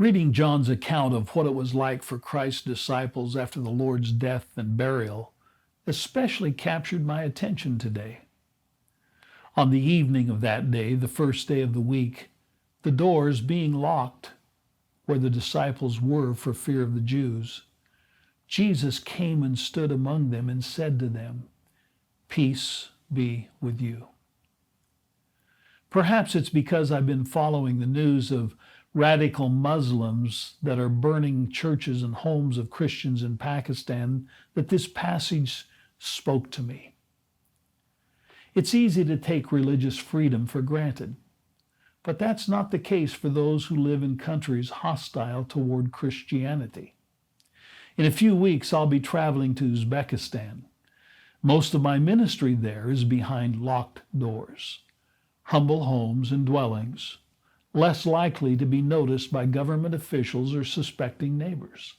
Reading John's account of what it was like for Christ's disciples after the Lord's death and burial especially captured my attention today. On the evening of that day, the first day of the week, the doors being locked where the disciples were for fear of the Jews, Jesus came and stood among them and said to them, "Peace be with you." Perhaps it's because I've been following the news of radical Muslims that are burning churches and homes of Christians in Pakistan that this passage spoke to me. It's easy to take religious freedom for granted, but that's not the case for those who live in countries hostile toward Christianity. In a few weeks, I'll be traveling to Uzbekistan. Most of my ministry there is behind locked doors, humble homes and dwellings, less likely to be noticed by government officials or suspecting neighbors.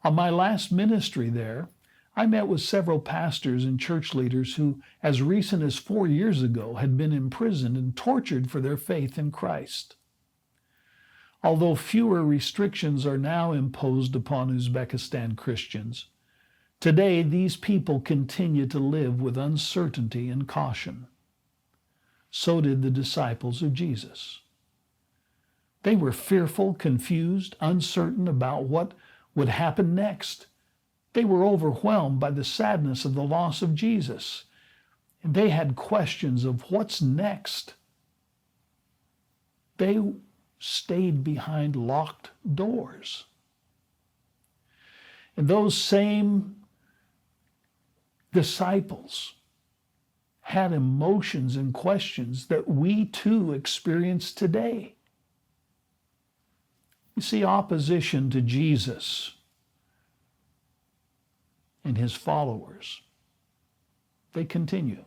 On my last ministry there, I met with several pastors and church leaders who, as recent as 4 years ago, had been imprisoned and tortured for their faith in Christ. Although fewer restrictions are now imposed upon Uzbekistan Christians, today these people continue to live with uncertainty and caution. So did the disciples of Jesus. They were fearful, confused, uncertain about what would happen next. They were overwhelmed by the sadness of the loss of Jesus, and they had questions of what's next. They stayed behind locked doors. And those same disciples had emotions and questions that we too experience today. You see, opposition to Jesus and his followers, they continue.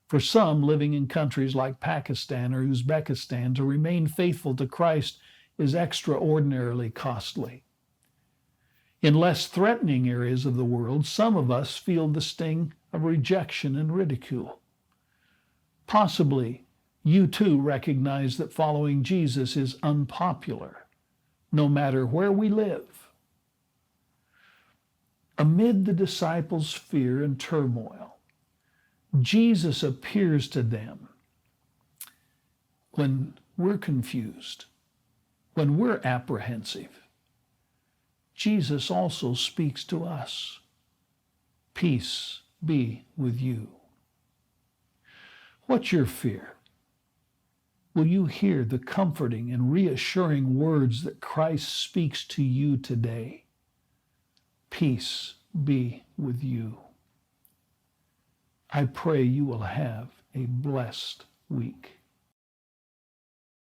For some living in countries like Pakistan or Uzbekistan, to remain faithful to Christ is extraordinarily costly. In less threatening areas of the world, some of us feel the sting of rejection and ridicule. Possibly you too recognize that following Jesus is unpopular, no matter where we live. Amid the disciples' fear and turmoil, Jesus appears to them when we're confused, when we're apprehensive. Jesus also speaks to us. Peace be with you. What's your fear? Will you hear the comforting and reassuring words that Christ speaks to you today? Peace be with you. I pray you will have a blessed week.